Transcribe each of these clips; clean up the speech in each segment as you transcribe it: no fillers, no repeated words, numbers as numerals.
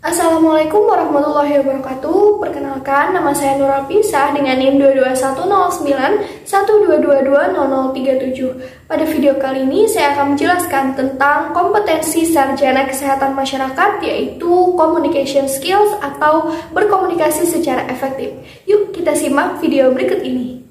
Assalamualaikum warahmatullahi wabarakatuh. Perkenalkan, nama saya Nurul Pisah dengan NIM 2210912220037. Pada video kali ini saya akan menjelaskan tentang kompetensi sarjana kesehatan masyarakat, yaitu communication skills atau berkomunikasi secara efektif. Yuk kita simak video berikut ini.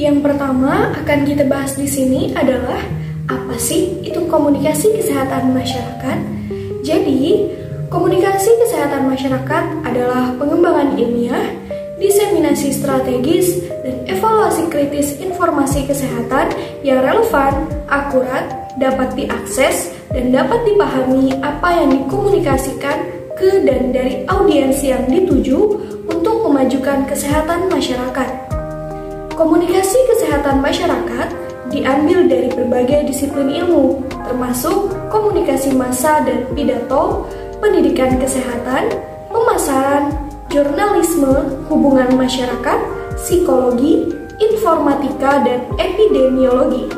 Yang pertama akan kita bahas di sini adalah apa sih itu komunikasi kesehatan masyarakat? Jadi, komunikasi kesehatan masyarakat adalah pengembangan ilmiah, diseminasi strategis, dan evaluasi kritis informasi kesehatan yang relevan, akurat, dapat diakses, dan dapat dipahami apa yang dikomunikasikan ke dan dari audiens yang dituju untuk memajukan kesehatan masyarakat. Komunikasi kesehatan masyarakat diambil dari berbagai disiplin ilmu, termasuk komunikasi massa dan pidato, pendidikan kesehatan, pemasaran, jurnalisme, hubungan masyarakat, psikologi, informatika, dan epidemiologi.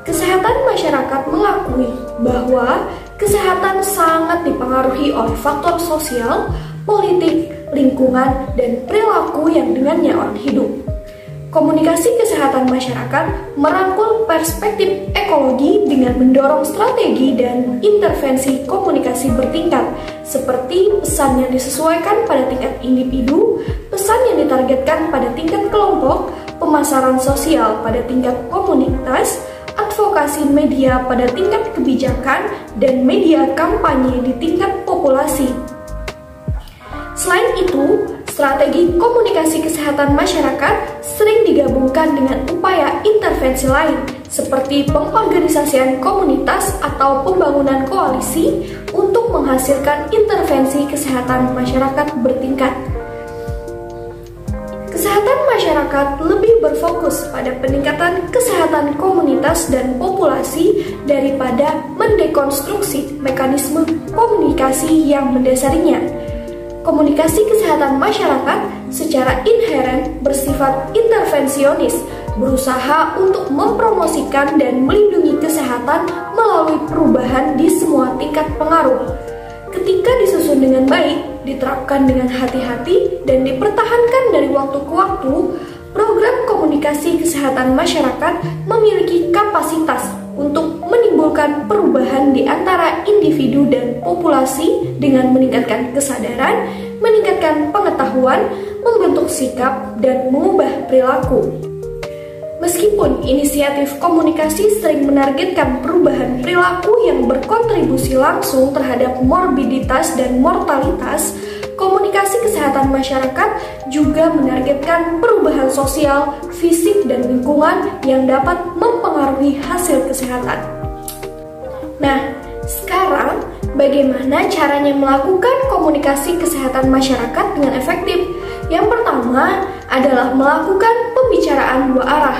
Kesehatan masyarakat mengakui bahwa kesehatan sangat dipengaruhi oleh faktor sosial, politik, lingkungan, dan perilaku yang dengannya orang hidup. Komunikasi kesehatan masyarakat merangkul perspektif ekologi dengan mendorong strategi dan intervensi komunikasi bertingkat, seperti pesan yang disesuaikan pada tingkat individu, pesan yang ditargetkan pada tingkat kelompok, pemasaran sosial pada tingkat komunitas, advokasi media pada tingkat kebijakan, dan media kampanye di tingkat populasi. Selain itu, strategi komunikasi kesehatan masyarakat sering digabungkan dengan upaya intervensi lain, seperti pengorganisasian komunitas atau pembangunan koalisi untuk menghasilkan intervensi kesehatan masyarakat bertingkat. Kesehatan masyarakat lebih berfokus pada peningkatan kesehatan komunitas dan populasi daripada mendekonstruksi mekanisme komunikasi yang mendasarinya. Komunikasi kesehatan masyarakat secara inheren bersifat intervensionis, berusaha untuk mempromosikan dan melindungi kesehatan melalui perubahan di semua tingkat pengaruh. Ketika disusun dengan baik, diterapkan dengan hati-hati, dan dipertahankan dari waktu ke waktu, program komunikasi kesehatan masyarakat memiliki kapasitas untuk menimbulkan perubahan di antara individu dan populasi dengan meningkatkan kesadaran, meningkatkan pengetahuan, membentuk sikap, dan mengubah perilaku. Meskipun inisiatif komunikasi sering menargetkan perubahan perilaku yang berkontribusi langsung terhadap morbiditas dan mortalitas, komunikasi kesehatan masyarakat juga menargetkan perubahan sosial, fisik, dan lingkungan yang dapat mempengaruhi hasil kesehatan. Nah, sekarang bagaimana caranya melakukan komunikasi kesehatan masyarakat dengan efektif? Yang pertama adalah melakukan pembicaraan dua arah.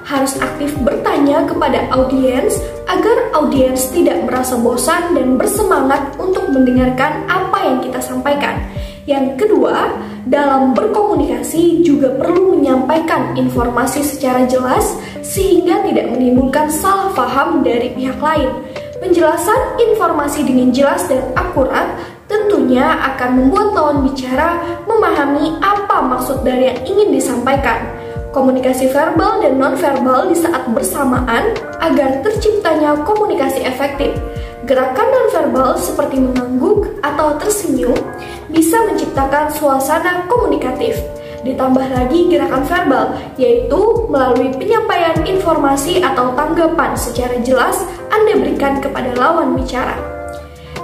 Harus aktif bertanya kepada audiens agar audiens tidak merasa bosan dan bersemangat untuk mendengarkan apa yang kita sampaikan. Yang kedua, dalam berkomunikasi juga perlu menyampaikan informasi secara jelas sehingga tidak menimbulkan salah paham dari pihak lain. Penjelasan informasi dengan jelas dan akurat tentunya akan membuat lawan bicara memahami apa maksud dari yang ingin disampaikan. Komunikasi verbal dan nonverbal di saat bersamaan agar terciptanya komunikasi efektif. Gerakan nonverbal seperti mengangguk atau tersenyum bisa menciptakan suasana komunikatif. Ditambah lagi gerakan verbal, yaitu melalui penyampaian informasi atau tanggapan secara jelas Anda berikan kepada lawan bicara.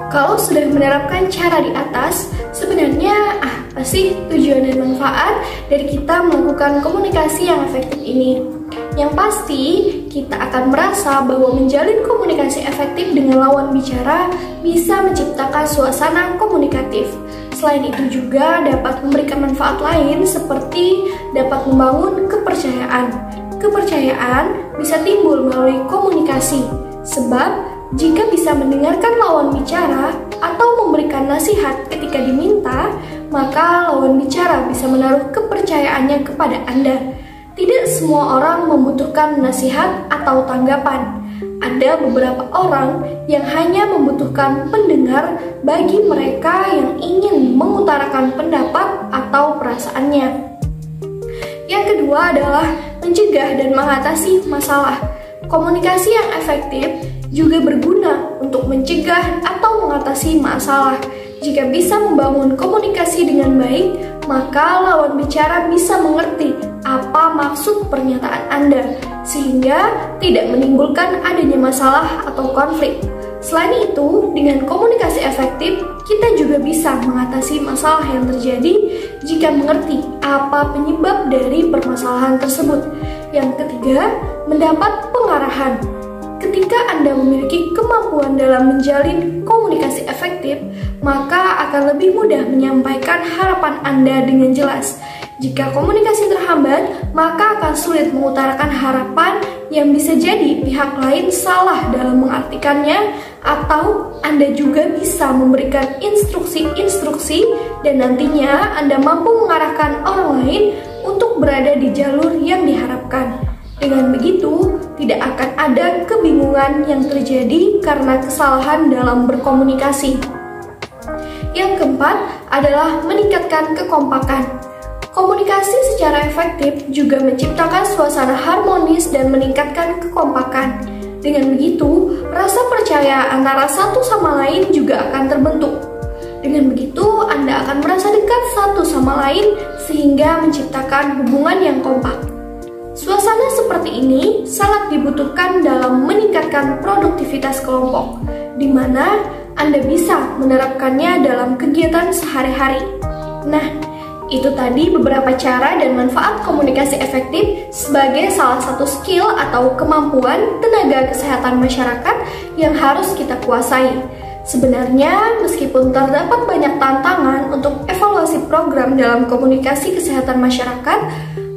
Kalau sudah menerapkan cara di atas, sebenarnya apa sih tujuan dan manfaat dari kita melakukan komunikasi yang efektif ini? Yang pasti, kita akan merasa bahwa menjalin komunikasi efektif dengan lawan bicara bisa menciptakan suasana komunikatif. Selain itu juga dapat memberikan manfaat lain seperti dapat membangun kepercayaan. Kepercayaan bisa timbul melalui komunikasi, sebab jika bisa mendengarkan lawan bicara atau memberikan nasihat ketika diminta, maka lawan bicara bisa menaruh kepercayaannya kepada Anda. Tidak semua orang membutuhkan nasihat atau tanggapan. Anda ada beberapa orang yang hanya membutuhkan pendengar bagi mereka yang ingin mengutarakan pendapat atau perasaannya. Yang kedua adalah mencegah dan mengatasi masalah. Komunikasi yang efektif juga berguna untuk mencegah atau mengatasi masalah. Jika bisa membangun komunikasi dengan baik, maka lawan bicara bisa mengerti apa maksud pernyataan Anda, sehingga tidak menimbulkan adanya masalah atau konflik. Selain itu, dengan komunikasi efektif, kita juga bisa mengatasi masalah yang terjadi jika mengerti apa penyebab dari permasalahan tersebut. Yang ketiga, mendapat pengarahan. Ketika Anda memiliki kemampuan dalam menjalin komunikasi efektif, maka akan lebih mudah menyampaikan harapan Anda dengan jelas. Jika komunikasi terhambat, maka akan sulit mengutarakan harapan yang bisa jadi pihak lain salah dalam mengartikannya, atau Anda juga bisa memberikan instruksi-instruksi dan nantinya Anda mampu mengarahkan orang lain untuk berada di jalur yang diharapkan. Dengan begitu, tidak akan ada kebingungan yang terjadi karena kesalahan dalam berkomunikasi. Yang keempat adalah meningkatkan kekompakan. Komunikasi secara efektif juga menciptakan suasana harmonis dan meningkatkan kekompakan. Dengan begitu, rasa percaya antara satu sama lain juga akan terbentuk. Dengan begitu, Anda akan merasa dekat satu sama lain sehingga menciptakan hubungan yang kompak. Suasana seperti ini sangat dibutuhkan dalam meningkatkan produktivitas kelompok, di mana Anda bisa menerapkannya dalam kegiatan sehari-hari. Nah, itu tadi beberapa cara dan manfaat komunikasi efektif sebagai salah satu skill atau kemampuan tenaga kesehatan masyarakat yang harus kita kuasai. Sebenarnya, meskipun terdapat banyak tantangan untuk evaluasi program dalam komunikasi kesehatan masyarakat,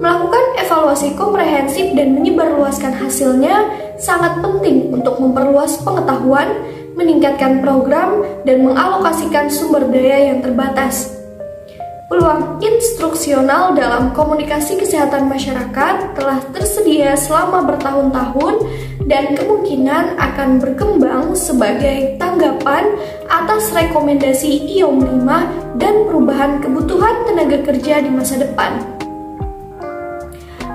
melakukan evaluasi komprehensif dan menyebarluaskan hasilnya sangat penting untuk memperluas pengetahuan, meningkatkan program, dan mengalokasikan sumber daya yang terbatas. Peluang instruksional dalam komunikasi kesehatan masyarakat telah tersedia selama bertahun-tahun dan kemungkinan akan berkembang sebagai tanggapan atas rekomendasi IOM 5 dan perubahan kebutuhan tenaga kerja di masa depan.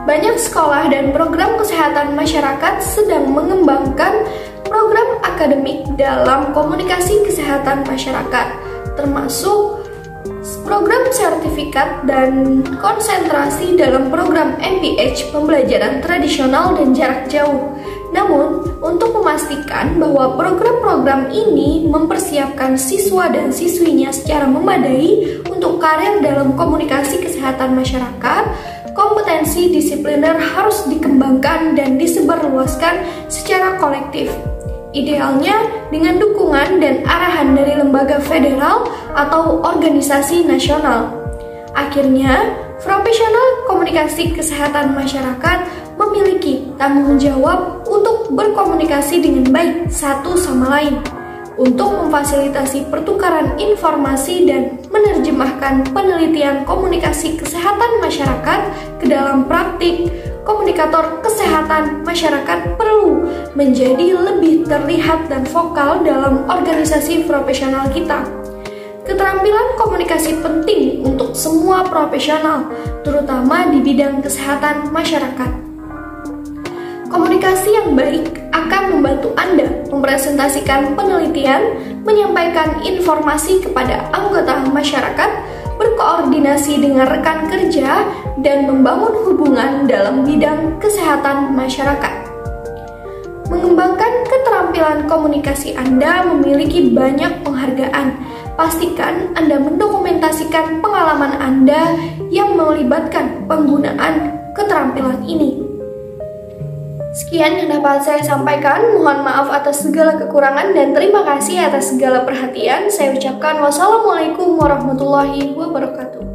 Banyak sekolah dan program kesehatan masyarakat sedang mengembangkan program akademik dalam komunikasi kesehatan masyarakat, termasuk program sertifikat dan konsentrasi dalam program MPH pembelajaran tradisional dan jarak jauh. Namun, untuk memastikan bahwa program-program ini mempersiapkan siswa dan siswinya secara memadai untuk karir dalam komunikasi kesehatan masyarakat, kompetensi disipliner harus dikembangkan dan disebarluaskan secara kolektif. Idealnya dengan dukungan dan arahan dari lembaga federal atau organisasi nasional. Akhirnya, profesional komunikasi kesehatan masyarakat memiliki tanggung jawab untuk berkomunikasi dengan baik satu sama lain, untuk memfasilitasi pertukaran informasi dan menerjemahkan penelitian komunikasi kesehatan masyarakat ke dalam praktik. Komunikator kesehatan masyarakat perlu menjadi lebih terlihat dan vokal dalam organisasi profesional kita. Keterampilan komunikasi penting untuk semua profesional, terutama di bidang kesehatan masyarakat. Komunikasi yang baik akan membantu Anda mempresentasikan penelitian, menyampaikan informasi kepada anggota masyarakat, berkoordinasi dengan rekan kerja, dan membangun hubungan dalam bidang kesehatan masyarakat. Mengembangkan keterampilan komunikasi Anda memiliki banyak penghargaan. Pastikan Anda mendokumentasikan pengalaman Anda yang melibatkan penggunaan keterampilan ini. Sekian yang dapat saya sampaikan. Mohon maaf atas segala kekurangan dan terima kasih atas segala perhatian. Saya ucapkan wassalamualaikum warahmatullahi wabarakatuh.